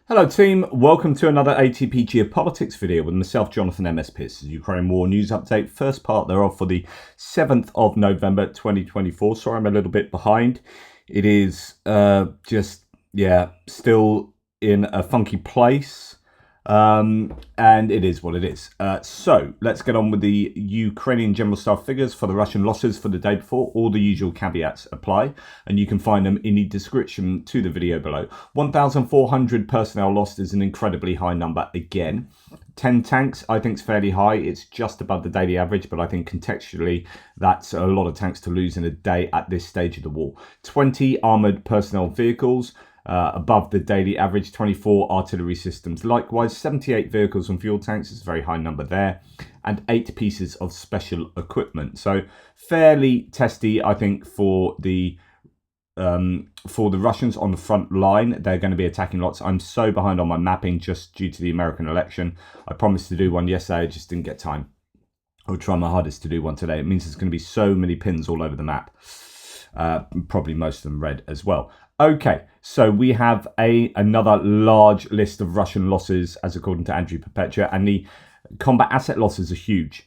Hello team, welcome to another ATP Geopolitics video with myself, Jonathan MS Pearce. Ukraine War News Update, first part thereof for the 7th of November 2024. Sorry I'm a little bit behind. It is still in a funky place. And it is what it is. So let's get on with the Ukrainian general staff figures for the Russian losses for the day before. All the usual caveats apply, and you can find them in the description to the video below. 1,400 personnel lost is an incredibly high number again. 10 tanks, I think, is fairly high. It's just above the daily average, but I think contextually that's a lot of tanks to lose in a day at this stage of the war. 20 armoured personnel vehicles. Above the daily average, 24 artillery systems. Likewise, 78 vehicles and fuel tanks is a very high number there, and 8 pieces of special equipment. So fairly testy, I think, for the Russians on the front line. They're going to be attacking lots. I'm so behind on my mapping just due to the American election. I promised to do one yesterday, I just didn't get time. I'll try my hardest to do one today. It means there's going to be so many pins all over the map. Probably most of them red as well. Okay, so we have another large list of Russian losses, as according to Andrew Perpetua, and the combat asset losses are huge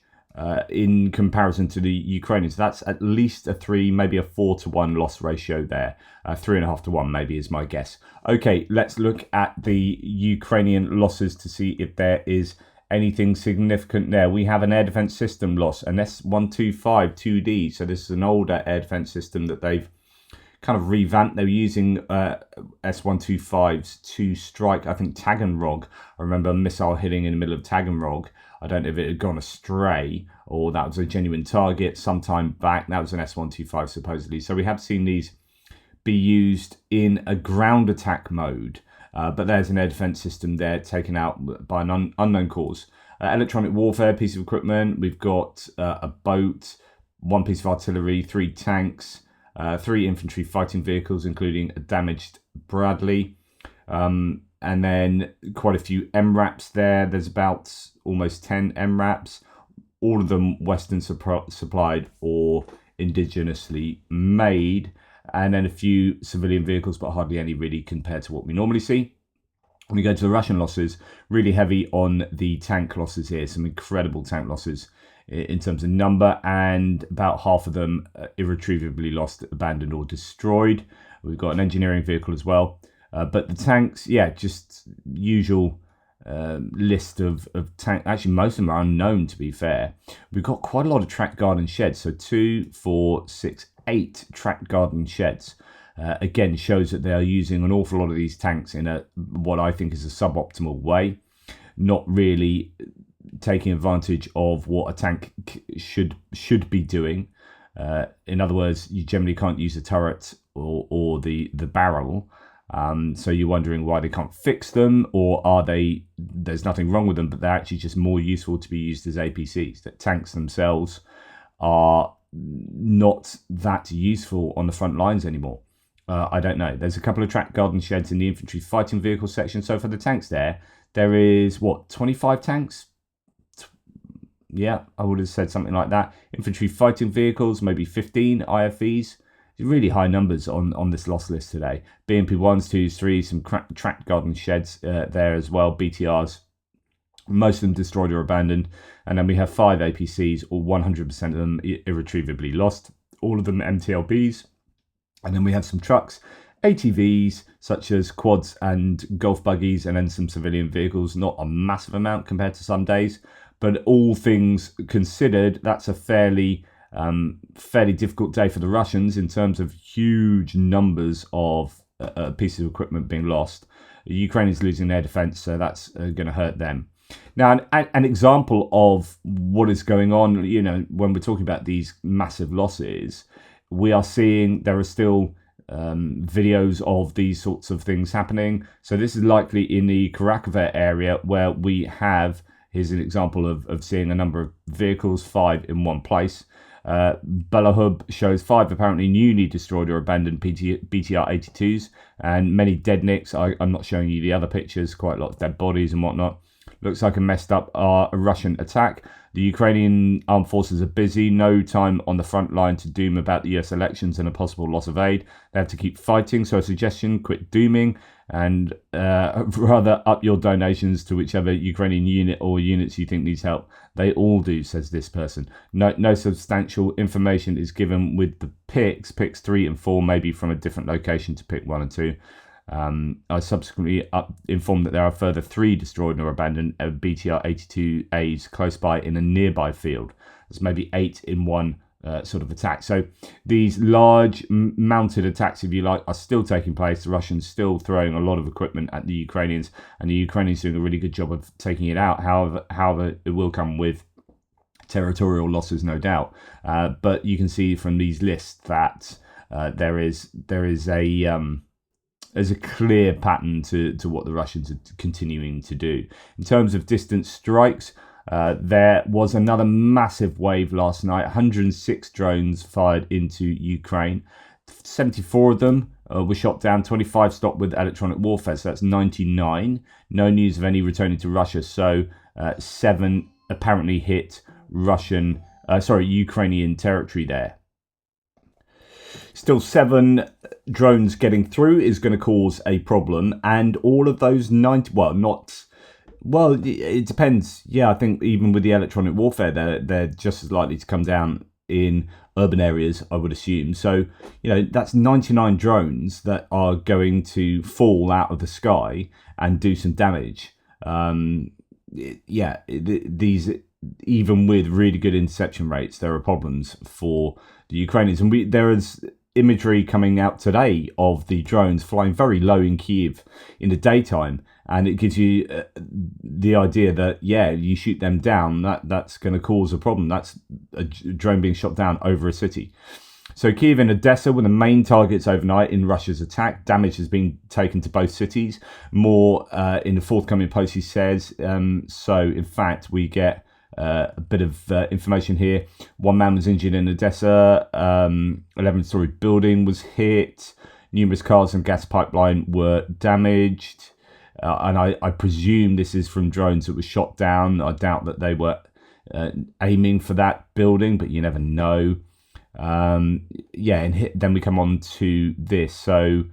in comparison to the Ukrainians. That's at least a 3, maybe a 4-to-1 loss ratio there. 3.5-to-1 maybe is my guess. Okay, let's look at the Ukrainian losses to see if there is anything significant there. We have an air defense system loss, an S125 2D. So this is an older air defense system that they've kind of revamped. They were using S125s to strike, I think, Taganrog. I remember a missile hitting in the middle of Taganrog. I don't know if it had gone astray or that was a genuine target sometime back. That was an S125 supposedly. So we have seen these be used in a ground attack mode. But there's an air defense system there taken out by an unknown cause. Electronic warfare piece of equipment. We've got a boat, 1 piece of artillery, 3 tanks, 3 infantry fighting vehicles, including a damaged Bradley. And then quite a few MRAPs there. There's about almost 10 MRAPs, all of them Western supplied or indigenously made. And then a few civilian vehicles, but hardly any really compared to what we normally see. When we go to the Russian losses, really heavy on the tank losses here. Some incredible tank losses in terms of number, and about half of them irretrievably lost, abandoned or destroyed. We've got an engineering vehicle as well. But the tanks, yeah, just usual list of tanks. Actually, most of them are unknown, to be fair. We've got quite a lot of track garden sheds. So 2, 4, 6, 8 track garden sheds. Again, shows that they are using an awful lot of these tanks in what I think is a suboptimal way, not really taking advantage of what a tank should be doing. In other words, you generally can't use the turret or the barrel. So you're wondering why they can't fix them, or there's nothing wrong with them, but they're actually just more useful to be used as APCs. That tanks themselves are not that useful on the front lines anymore. I don't know. There's a couple of track garden sheds in the infantry fighting vehicle section. So for the tanks there is, 25 tanks? Yeah, I would have said something like that. Infantry fighting vehicles, maybe 15 IFVs. Really high numbers on this loss list today. BMP 1s, 2s, 3s, some track garden sheds there as well. BTRs. Most of them destroyed or abandoned. And then we have 5 APCs, or 100% of them irretrievably lost. All of them MTLBs. And then we have some trucks, ATVs, such as quads and golf buggies, and then some civilian vehicles. Not a massive amount compared to some days. But all things considered, that's a fairly difficult day for the Russians in terms of huge numbers of pieces of equipment being lost. The Ukrainians losing their defense, so that's going to hurt them. Now, an example of what is going on, when we're talking about these massive losses, we are seeing there are still videos of these sorts of things happening. So this is likely in the Karakavet area, where we have, here's an example of seeing a number of vehicles, 5 in one place. Belahub shows 5 apparently newly destroyed or abandoned BTR-82s, and many dead nicks. I'm not showing you the other pictures, quite a lot of dead bodies and whatnot. Looks like a messed up Russian attack. The Ukrainian armed forces are busy. No time on the front line to doom about the US elections and a possible loss of aid. They have to keep fighting. So a suggestion, quit dooming and rather up your donations to whichever Ukrainian unit or units you think needs help. They all do, says this person. No substantial information is given with the picks 3 and 4, maybe from a different location to pick 1 and 2. I subsequently informed that there are further 3 destroyed or abandoned BTR-82As close by in a nearby field. There's maybe 8 in one sort of attack. So these large mounted attacks, if you like, are still taking place. The Russians still throwing a lot of equipment at the Ukrainians, and the Ukrainians doing a really good job of taking it out. However, it will come with territorial losses, no doubt. But you can see from these lists that there's a clear pattern to what the Russians are continuing to do. In terms of distant strikes, there was another massive wave last night. 106 drones fired into Ukraine. 74 of them were shot down. 25 stopped with electronic warfare, so that's 99. No news of any returning to Russia, so 7 apparently hit Ukrainian territory there. Still, 7 drones getting through is going to cause a problem, and all of those 90, it depends. Yeah, I think even with the electronic warfare, they're just as likely to come down in urban areas, I would assume. So, that's 99 drones that are going to fall out of the sky and do some damage. These, even with really good interception rates, there are problems for the Ukrainians. And there is imagery coming out today of the drones flying very low in Kyiv in the daytime, and it gives you the idea that you shoot them down, that's going to cause a problem. That's a drone being shot down over a city. So Kyiv and Odessa were the main targets overnight in Russia's attack. Damage has been taken to both cities. More in the forthcoming post, he says. So in fact, we get a bit of information here. 1 man was injured in Odessa. 11-story building was hit. Numerous cars and gas pipeline were damaged. And I presume this is from drones that were shot down. I doubt that they were aiming for that building, but you never know. Then we come on to this. So,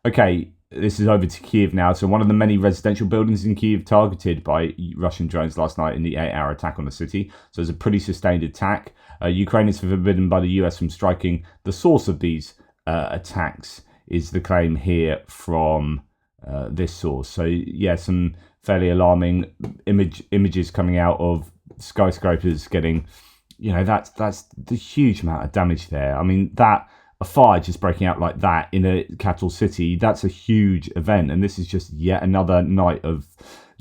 okay, this is over to Kyiv now. So one of the many residential buildings in Kyiv targeted by Russian drones last night in the 8-hour attack on the city. So it's a pretty sustained attack. Ukraine is forbidden by the US from striking the source of these attacks, is the claim here from this source. So some fairly alarming images coming out of skyscrapers getting, that's the huge amount of damage there. I mean, a fire just breaking out like that in a capital city, that's a huge event. And this is just yet another night of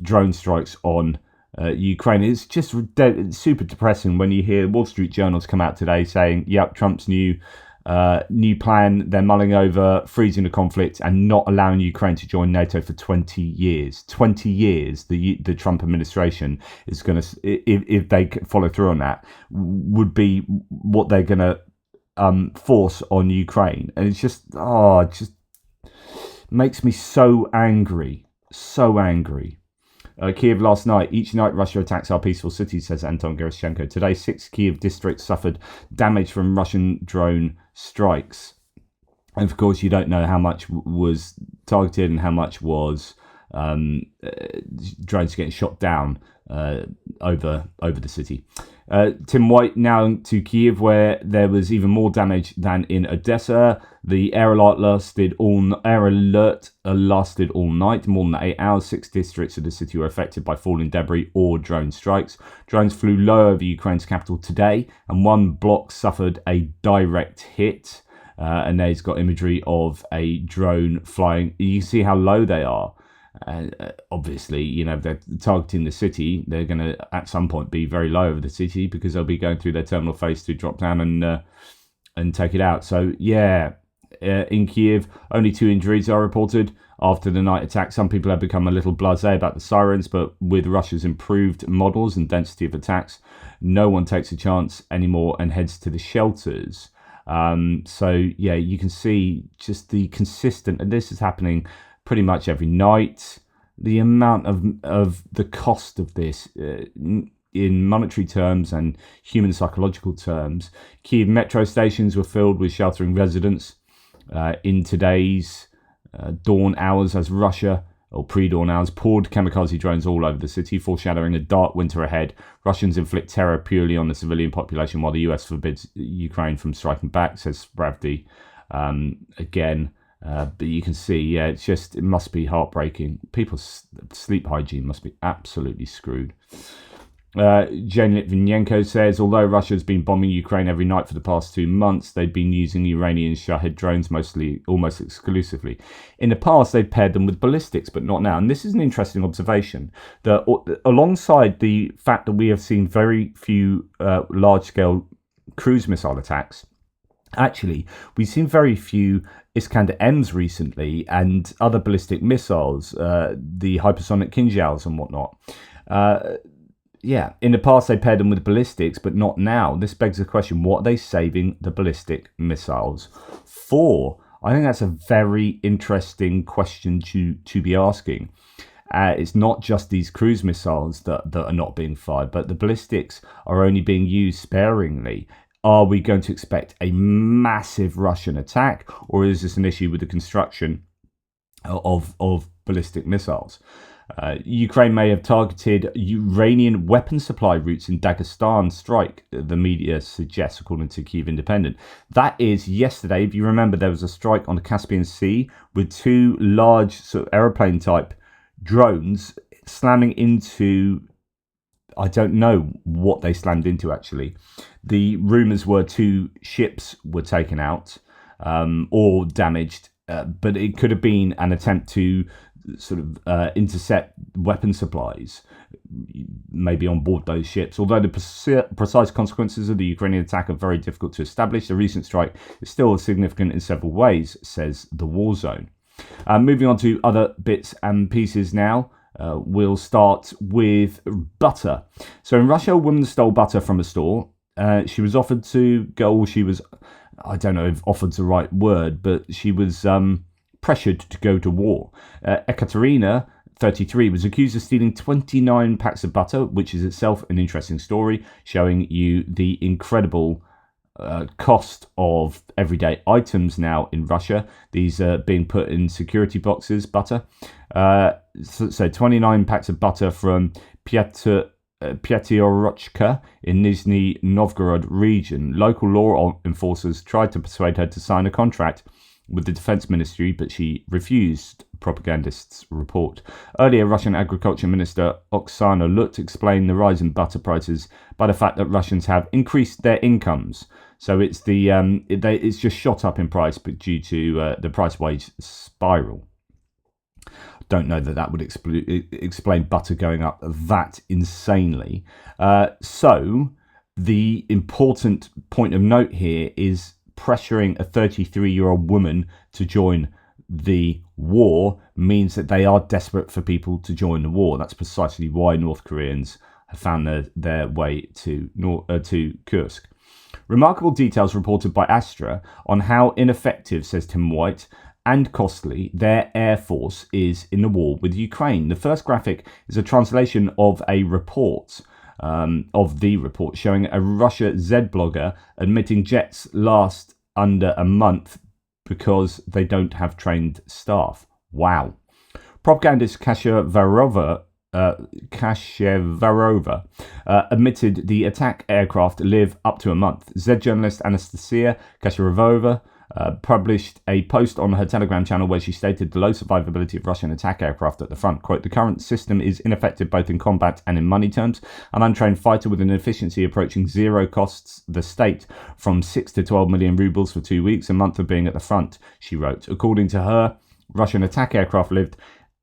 drone strikes on Ukraine. It's just super depressing when you hear Wall Street journals come out today saying, Trump's new plan, they're mulling over freezing the conflict and not allowing Ukraine to join NATO for 20 years. 20 years, the Trump administration is going to, if they follow through on that, would be what they're going to force on Ukraine. And it's just makes me so angry. Kyiv last night. Each night Russia attacks our peaceful cities, says Anton Gerashchenko. Today, 6 Kyiv districts suffered damage from Russian drone strikes. And of course, you don't know how much was targeted and how much was drones getting shot down over the city. Tim White now to Kyiv, where there was even more damage than in Odessa. The air alert lasted all night, more than 8 hours. 6 districts of the city were affected by falling debris or drone strikes. Drones flew low over Ukraine's capital today, and 1 block suffered a direct hit. And there's got imagery of a drone flying. You can see how low they are. Obviously, if they're targeting the city, they're going to at some point be very low over the city because they'll be going through their terminal phase to drop down and take it out. So in Kyiv, only 2 injuries are reported after the night attack. Some people have become a little blasé about the sirens, but with Russia's improved models and density of attacks, no one takes a chance anymore and heads to the shelters. You can see just the consistent, and this is happening pretty much every night. The amount of the cost of this, in monetary terms and human psychological terms. Kyiv metro stations were filled with sheltering residents in today's dawn hours as Russia, or pre-dawn hours, poured kamikaze drones all over the city, foreshadowing a dark winter ahead. Russians inflict terror purely on the civilian population, while the US forbids Ukraine from striking back, says Spravdy. Again, but you can see, it must be heartbreaking. People's sleep hygiene must be absolutely screwed. Jane Litvinenko says, although Russia has been bombing Ukraine every night for the past 2 months, they've been using Iranian Shahed drones almost exclusively. In the past, they've paired them with ballistics, but not now. And this is an interesting observation, that alongside the fact that we have seen very few large-scale cruise missile attacks, actually, we've seen very few Iskander-Ms recently and other ballistic missiles, the hypersonic Kinjals and whatnot. In the past they paired them with ballistics, but not now. This begs the question, what are they saving the ballistic missiles for? I think that's a very interesting question to be asking. It's not just these cruise missiles that are not being fired, but the ballistics are only being used sparingly. Are we going to expect a massive Russian attack, or is this an issue with the construction of ballistic missiles? Ukraine may have targeted Iranian weapon supply routes in Dagestan strike, the media suggests, according to Kyiv Independent. That is yesterday. If you remember, there was a strike on the Caspian Sea with 2 large sort of aeroplane type drones slamming into, I don't know what they slammed into actually. The rumours were 2 ships were taken out or damaged, but it could have been an attempt to sort of intercept weapon supplies, maybe on board those ships. Although the precise consequences of the Ukrainian attack are very difficult to establish, the recent strike is still significant in several ways, says the War Zone. Moving on to other bits and pieces now. We'll start with butter. So in Russia, a woman stole butter from a store. She was offered to go, I don't know if offered's the right word, but she was pressured to go to war. Ekaterina, 33, was accused of stealing 29 packs of butter, which is itself an interesting story, showing you the incredible cost of everyday items now in Russia. These are being put in security boxes, butter. So 29 packs of butter from Pyatyorochka in Nizhny Novgorod region. Local law enforcers tried to persuade her to sign a contract with the Defense Ministry, but she refused, propagandists report. Earlier, Russian Agriculture Minister Oksana Lut explained the rise in butter prices by the fact that Russians have increased their incomes. So it's it's just shot up in price, but due to the price-wage spiral. Don't know that would explain butter going up that insanely. So the important point of note here is pressuring a 33-year-old woman to join the war means that they are desperate for people to join the war. That's precisely why North Koreans have found their way to Kursk. Remarkable details reported by Astra on how ineffective, says Tim White, and costly their air force is in the war with Ukraine. The first graphic is a translation of a report showing a Russia Z blogger admitting jets last under a month because they don't have trained staff. Wow. Propagandist Kasia Varova admitted the attack aircraft live up to a month. Z journalist Anastasia Kasharova published a post on her Telegram channel where she stated the low survivability of Russian attack aircraft at the front. Quote, the current system is ineffective both in combat and in money terms. An untrained fighter with an efficiency approaching zero costs the state from 6 to 12 million rubles for 2 weeks, a month of being at the front, she wrote. According to her, Russian attack aircraft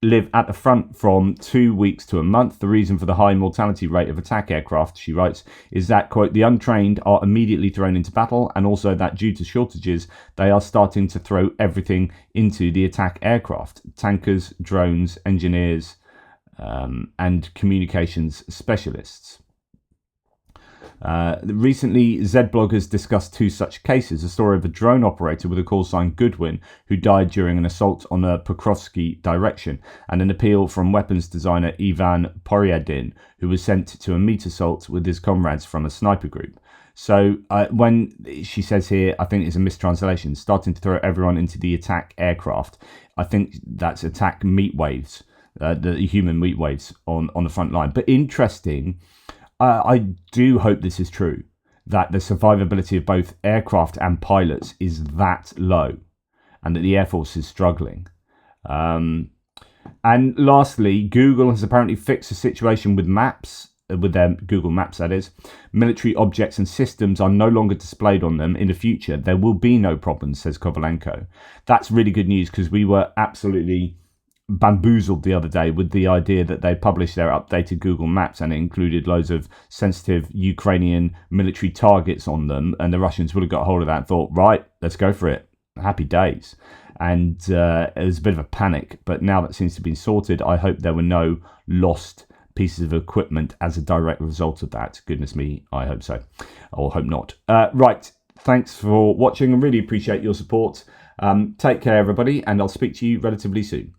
live at the front from 2 weeks to a month. The reason for the high mortality rate of attack aircraft, she writes, is that, quote, the untrained are immediately thrown into battle, and also that due to shortages, they are starting to throw everything into the attack aircraft. Tankers, drones, engineers, and communications specialists. Recently, Z-Blog has discussed 2 such cases, a story of a drone operator with a call sign Goodwin who died during an assault on a Pokrovsky direction, and an appeal from weapons designer Ivan Poryadin, who was sent to a meat assault with his comrades from a sniper group. So when she says here, I think it's a mistranslation, starting to throw everyone into the attack aircraft, I think that's attack meat waves, the human meat waves on the front line. But interesting, I do hope this is true, that the survivability of both aircraft and pilots is that low, and that the Air Force is struggling. And lastly, Google has apparently fixed the situation with maps, with their Google Maps that is. Military objects and systems are no longer displayed on them. In the future, there will be no problems, says Kovalenko. That's really good news, because we were absolutely bamboozled the other day with the idea that they published their updated Google Maps and it included loads of sensitive Ukrainian military targets on them, and the Russians would have got hold of that and thought, right, let's go for it. Happy days. And it was a bit of a panic, but now that seems to be sorted. I hope there were no lost pieces of equipment as a direct result of that. Goodness me, I hope so. Or hope not. Right, thanks for watching. I really appreciate your support. Take care, everybody, and I'll speak to you relatively soon.